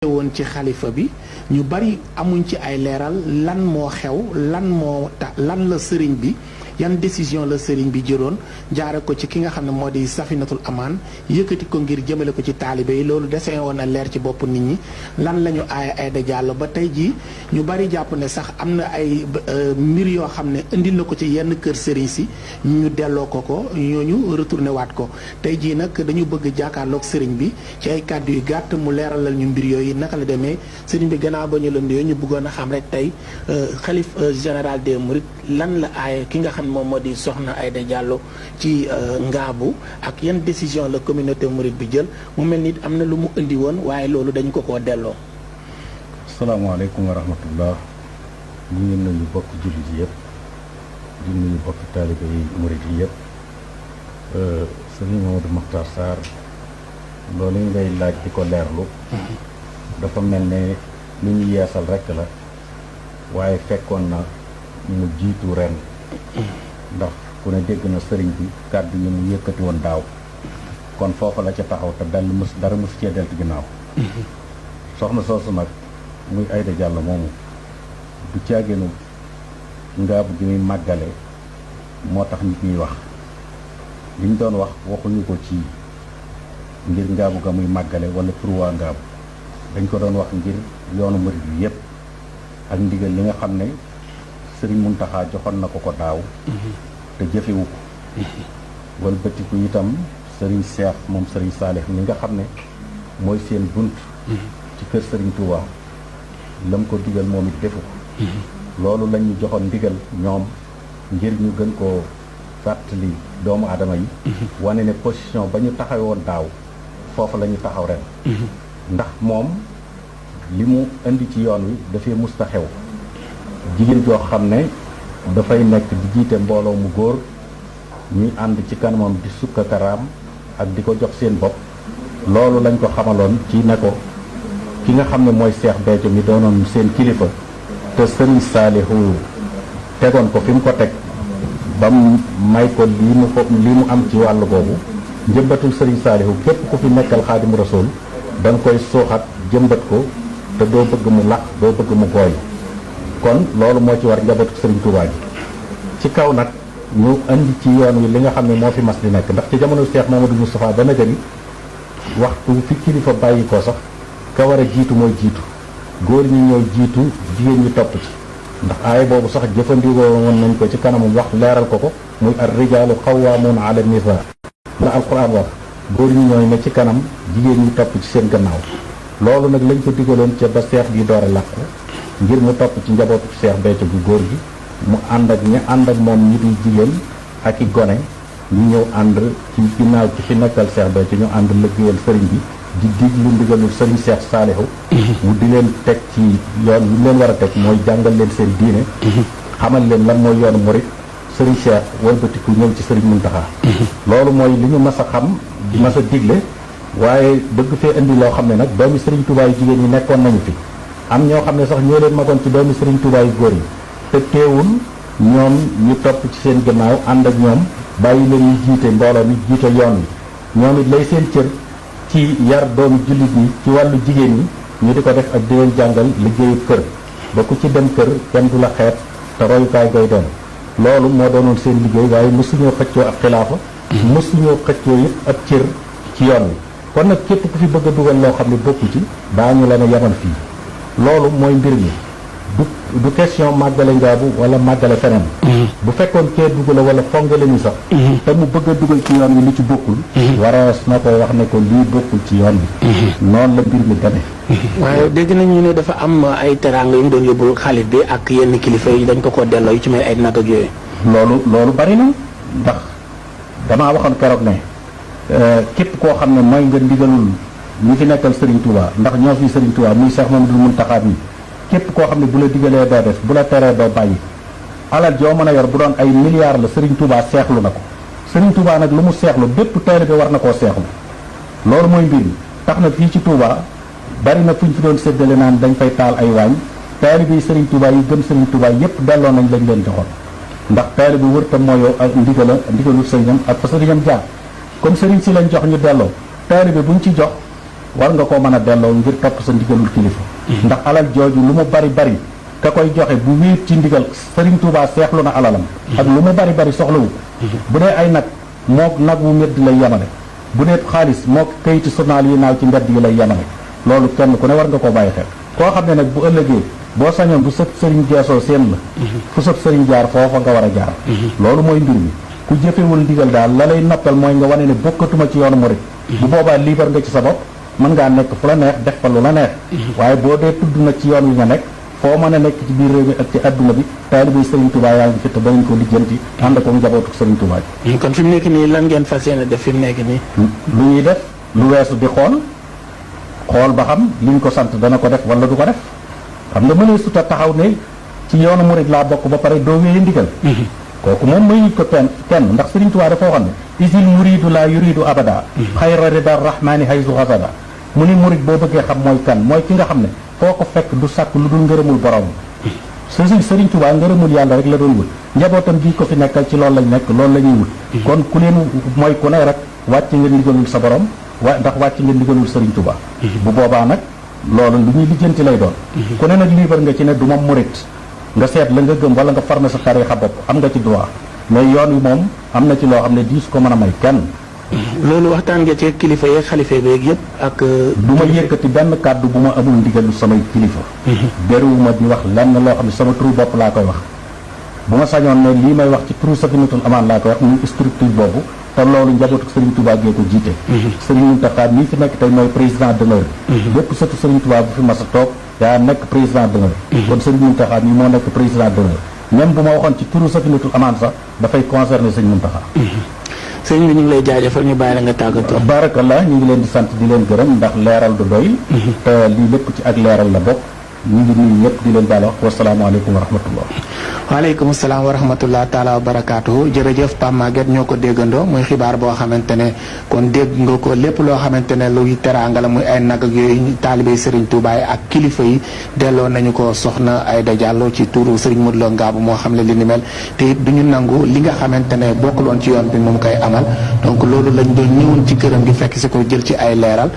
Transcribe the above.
woon ci xalifa bi ñu bari amuñ ci ay leeral lan moo xew lan la sëriñ bi yan décision la sëriñ bi jëloon jaare ko ci ki nga xam ne moo di Safinatul Amaan yëkkati ko ngir jëmale ko ci taalibe yi loolu desee woon a leer ci bopp nit ñi lan la ñu aaye Aïda Diallo ba tey jii ñu bari jàpp ne sax am na ay mbir yoo xam ne indil na ko ci yenn kër sëriñ si ñu delloo ko ñooñu retourné waat ko tey jii nag dañu bëgg jàkkaarloog sëriñ bi ci ay kàddu yu gàtt mu leeralal ñu mbir yooyu naka la demee sëriñ bi gannaaw ba ñu la nuyoo ñu bëggoon a xam rek tey xalif général des Mourides lan la aaye ki nga xam moom moo di soxna Aïda Diallo ci ngaabu ak yan décision la communauté mouride bi jël mu mel ni am na lu mu indi woon waaye loolu dañu ko koo delloo. asalaamaaleykum wa rahmatullah ñu ngi nuyu bokk jullit yi yëpp di nuyu bokk taalibe yi mouride yi yëpp sëriñ Mamadou Makhtar Sarr loolu ngay laaj di ko leerlu dafa mel ne lu ñu yeesal rekk la waaye fekkoon na mu jiitu ren ndax ku ne dégg na sëriñ bi kàddu yi mu yëkkati woon daaw kon foofa la ca taxaw te dara mës cee deltu ginnaaw soxna soosu nag muy Aïda Diallo moomu du caagéenu ngaabu gi muy màggale moo tax nit ñuy wax liñ doon wax waxuñu ko ci ngir ngaabu ga muy màggale wala pour waa ngaabu dañ ko doon wax ngir yoonu murid bi yépp ak ndigal li nga xam ne sëriñ Muntaxa joxoon na ko daaw te jëfewu ko wala bëtiku itam sëriñ Seex moom sëriñ Saalix mi nga xam ne mooy seen bunt ci kër sëriñ Touba lam ko digal moom it defu ko loolu lañ ñu joxoon ndigal ñoom ngir ñu gën koo fàttali doomu aadama yi wane ne position ba ñu taxaw woon daaw foofu la ñu taxaw ren ndax moom li mu indi ci yoon wi dafay musta xew jigéen joo xam ne dafay nekk di jiite mbooloo mu góor ñuy ànd ci kanamam di sukka karaam ak di ko jox seen bopp loolu lañ ko xamaloon ci ne ko ki nga xam ne mooy Seex Béthio mi doonoon seen kilifa te sëriñ Saalihu tegoon ko fi mu ko teg ba mu may ko lii mu am ci wàll boobu njëmbatul sëriñ Saalihu képp ku fi nekkal Xaadimu Rasuul da nga koy suuxat jëmbat ko te doo bëgg mu lax doo bëgg mu gooy kon loolu moo ci war njabootu sëriñ Touba ji ci kaw nag ñu andi ci yoon wi li nga xam ne moo fi mas di nekk ndax ci jamono Cheikh Mamadou Moustapha ba nagari waxtu fi kilifa bàyyi ko sax ka war a jiitu mooy jiitu góor ñi ñooy jiitu jigéen ñi topp ci ndax aaya boobu sax jëfandikoo woon nañ ko ci kanamum wax leeral ko muy ar rijaalu xawwaamuuna ala nisaa la alquran wax góor ñi ñooy ne ci kanam jigéen ñi topp ci seen gannaaw loolu nag lañ ko digaloon ca ba seex gi door a làqu ngir mu topp ci njabootu Seex Béthio bu góor gi mu ànd ak ñi ànd ak moom ñi di jigéen ak i gone ñu ñëw ànd ci ginnaaw ci fi nekkal Seex Béthio ñu ànd liggéeyal sëriñ bi di diglu ndigalul sëriñ Seex Saalihu mu di leen teg ci yoon yu leen war a teg mooy jàngal leen seen diine xamal leen lan mooy yoonu murit sëriñ Seex walbatiku ñëw ci sëriñ Muntaxa loolu mooy li ñu mas a xam mas a digle waaye bëgg fee indi loo xam ne nag doomi sëriñ Tuubaa yu jigéen ñi nekkoon nañu fi am ñoo xam ne sax ñoo leen magoon ci doomi sëriñ Tuubaa yu góor yi te teewul ñoom ñu topp ci seen gannaaw ànd ak ñoom bàyyi leen ñu jiite mbooloo mi jiite yoon wi ñoom it lay seen cër ci yar doomi jullit ñi ci wàllu jigéen ñi ñu di ko def ak di leen jàngal liggéeyu kër ba ku ci dem kër kenn du la xeet te royukaay ngay doon loolu moo doonoon seen liggéey waaye mësuñoo xëccoo ak xilaafa mësuñoo xëccoo it ak cër ci yoon wi kon nag képp ku fi bëgg a dugal loo xam ne bokku ci daañu la ne yamal fii loolu mooy mbir mi du question màggale ngaabu wala màggale feneen bu fekkoon kee dugg la wala fongale ni sax te mu bëgg a dugal ci yoon wi li ci bokkul warees na ko wax ne ko lii bokkul ci yoon bi noonu la mbir mi demee waaye dégg nañu ne dafa am ay teraanga yu mu doon yóbbul xaalis bi ak yenn kilifa yi dañ ko delloo yu ci mel ay nag ak yooyu loolu bari na ndax damaa waxoon keroog ne képp koo xam ne mooy nga ndigalul ñi fi nekkal Serigne Touba ndax ñoo fi Serigne Touba muy Cheikh Mamadou Mountakha mi képp koo xam ne bu la digalee doo def bu la teree doo bàyyi alal joo mën a yor bu doon ay milliards la Serigne Touba seexlu na ko Serigne Touba nag lu mu seexlu bépp taalibe war na koo seexlu loolu mooy mbir mi tax na fii ci Touba bari na fu ñu fi doon séddale naan dañ fay taal ay waañ taalibe yi Serigne Touba yi gëm Serigne Touba yépp delloo nañ lañ leen joxoon ndax taalibe wër tam mooyoo ak ndigalu sëriñam ak fa sëriñam jaar comme sëriñ si lañ jox ñu delloo taalibe buñ ci jox war nga koo mën a delloo ngir topp sa ndigalul kilifa ndax alal jooju lu mu bari bari ka koy joxe bu wéet ci ndigal Serigne Touba seexlu na alalam ak lu mu bari bari soxlawu bu dee ay nag mook nag wu medd lay yemale bu dee xaalis mook kayiti journal yi naaw ci mbedd yi lay yemale loolu kenn ku ne war nga koo bàyyi xel koo xam ne nag bu ëllëgee boo sañoon bu sëb sëriñ geesoo seen la fu sëb sëriñ jaar foofa nga war a jaar loolu mooy mbir mi ku jëfewul ndigal daal la lay noppal mooy nga wane ne bokkatuma ci yoonu murid bu boobaa liibar nga ci sa bopp mën ngaa nekk fu la neex def fa lu la neex waaye boo dee tudd nag ci yoon wi nga nekk foo mën a nekk ci biir réew mi ak ci adduna bi taalibe Serigne Touba yaa ngi fi te danañ ko lijjanti ànd ko njabootu Serigne Touba ji kon fi mu nekk nii lan ngeen fas yéene def fi mu nekk nii lu ñuy def lu weesu di xool ba xam liñ ko sant dana ko def wala du ko def xam nga mënee suta taxaw ne ci yoonu murid laa bokk ba pare doo wéye ndigal kooku moom mayuñ ko kenn ndax Serigne Touba dafa waxoon ne isil muridu la yuridu abada xayra rida rahmani haysu xasada mu ni murid boo bëggee xam mooy kan mooy ki nga xam ne foo ko fekk du sàkk lu dul ngërëmul borom Serigne Touba ngërëmul yàlla rek la doon wut njabootam bii ko fi nekkal ci loolu lañ nekk loolu la ñuy wut kon ku leen mooy ku ne rek wàcc nga ndigalul sa borom ndax wàcc nga ndigalul Serigne Touba bu boobaa nag loolu lu ñuy lijjanti lay doon ku ne nag liibar nga ci ne du ma murid nga seet la nga gëm wala nga farme sa tariixa bopp am nga ci droit mais yoon wi moom am na ci loo xam ne diis ko mën a may kenn loolu waxtaan nga ci kilifa yeeg xalifa beeg yëpp ak du ma yëkkati benn kàddu bu ma amul ndigalu samay kilifa bëriwuma di wax lenn loo xam ne sama turu bopp laa koy wax bu ma sañoon ne lii may wax ci turu Safinatul Amaan laa koy wax muy structure boobu te loolu njabootu Serigne Touba gee ko jiite Serigne Mountakha mii fi nekk tey mooy président d'honneur bépp sëtu Serigne Touba bu fi mas a toog yaa nekk président d'honneur kon Serigne Mountakha mii moo nekk président d'honneur même bu ma waxoon ci turu Safinatul Amaan sax dafay concerner Serigne Mountakha sëñ bi ñu ngi lay jaajëfal ñu bàyyi la nga tàggatoo barakallah ñu ngi leen di sant di leen gërëm ndax leeral du doy te lii lépp ci ak leeral la bokk ñu ngi nuyu ñëpp di leen daal wax wasalaamaaleykum wa rahmatullah waaleykum salaam wa rahmatullah taala wa barakaatuhu jërëjëf Pape Maguette ñoo ko déggandoo muy xibaar boo xamante ne kon dégg nga ko lépp loo xamante ne luy teraanga la muy ay nag ak yooyu taalibey Serigne Touba yi ak kilifa yi delloo nañu ko soxna Aïda Diallo ci turu Serigne Modou Lo Ngabou moo xam ne li ni mel te it duñu nangu li nga xamante ne bokkuloon ci yoon bi moom koy amal donc loolu lañ doon ñëwoon ci këram gi fekk si ko jël ci ay leeral